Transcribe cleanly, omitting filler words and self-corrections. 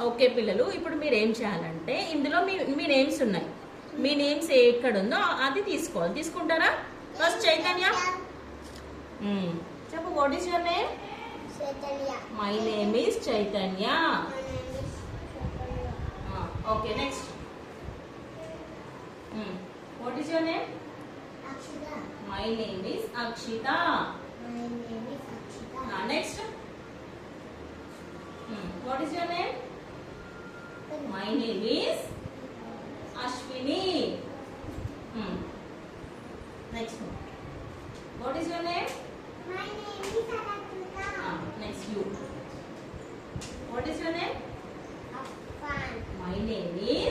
Okay పిల్లలు, ఇప్పుడు మీరు ఏం చేయాలంటే ఇందులో మీ నేమ్స్ ఉన్నాయి. మీ నేమ్స్ ఎక్కడ ఉందో అది తీసుకోవాలి. తీసుకుంటారా? ఫస్ట్ చైతన్య చెప్పు. What is your name? My name is Chaitanya. Okay, next. What is your name? My name is Akshita. Next. What is your name? My name is Ashwini. Next one. What is your name? My name is Arakita. Next you. What is your name? Affan. My name is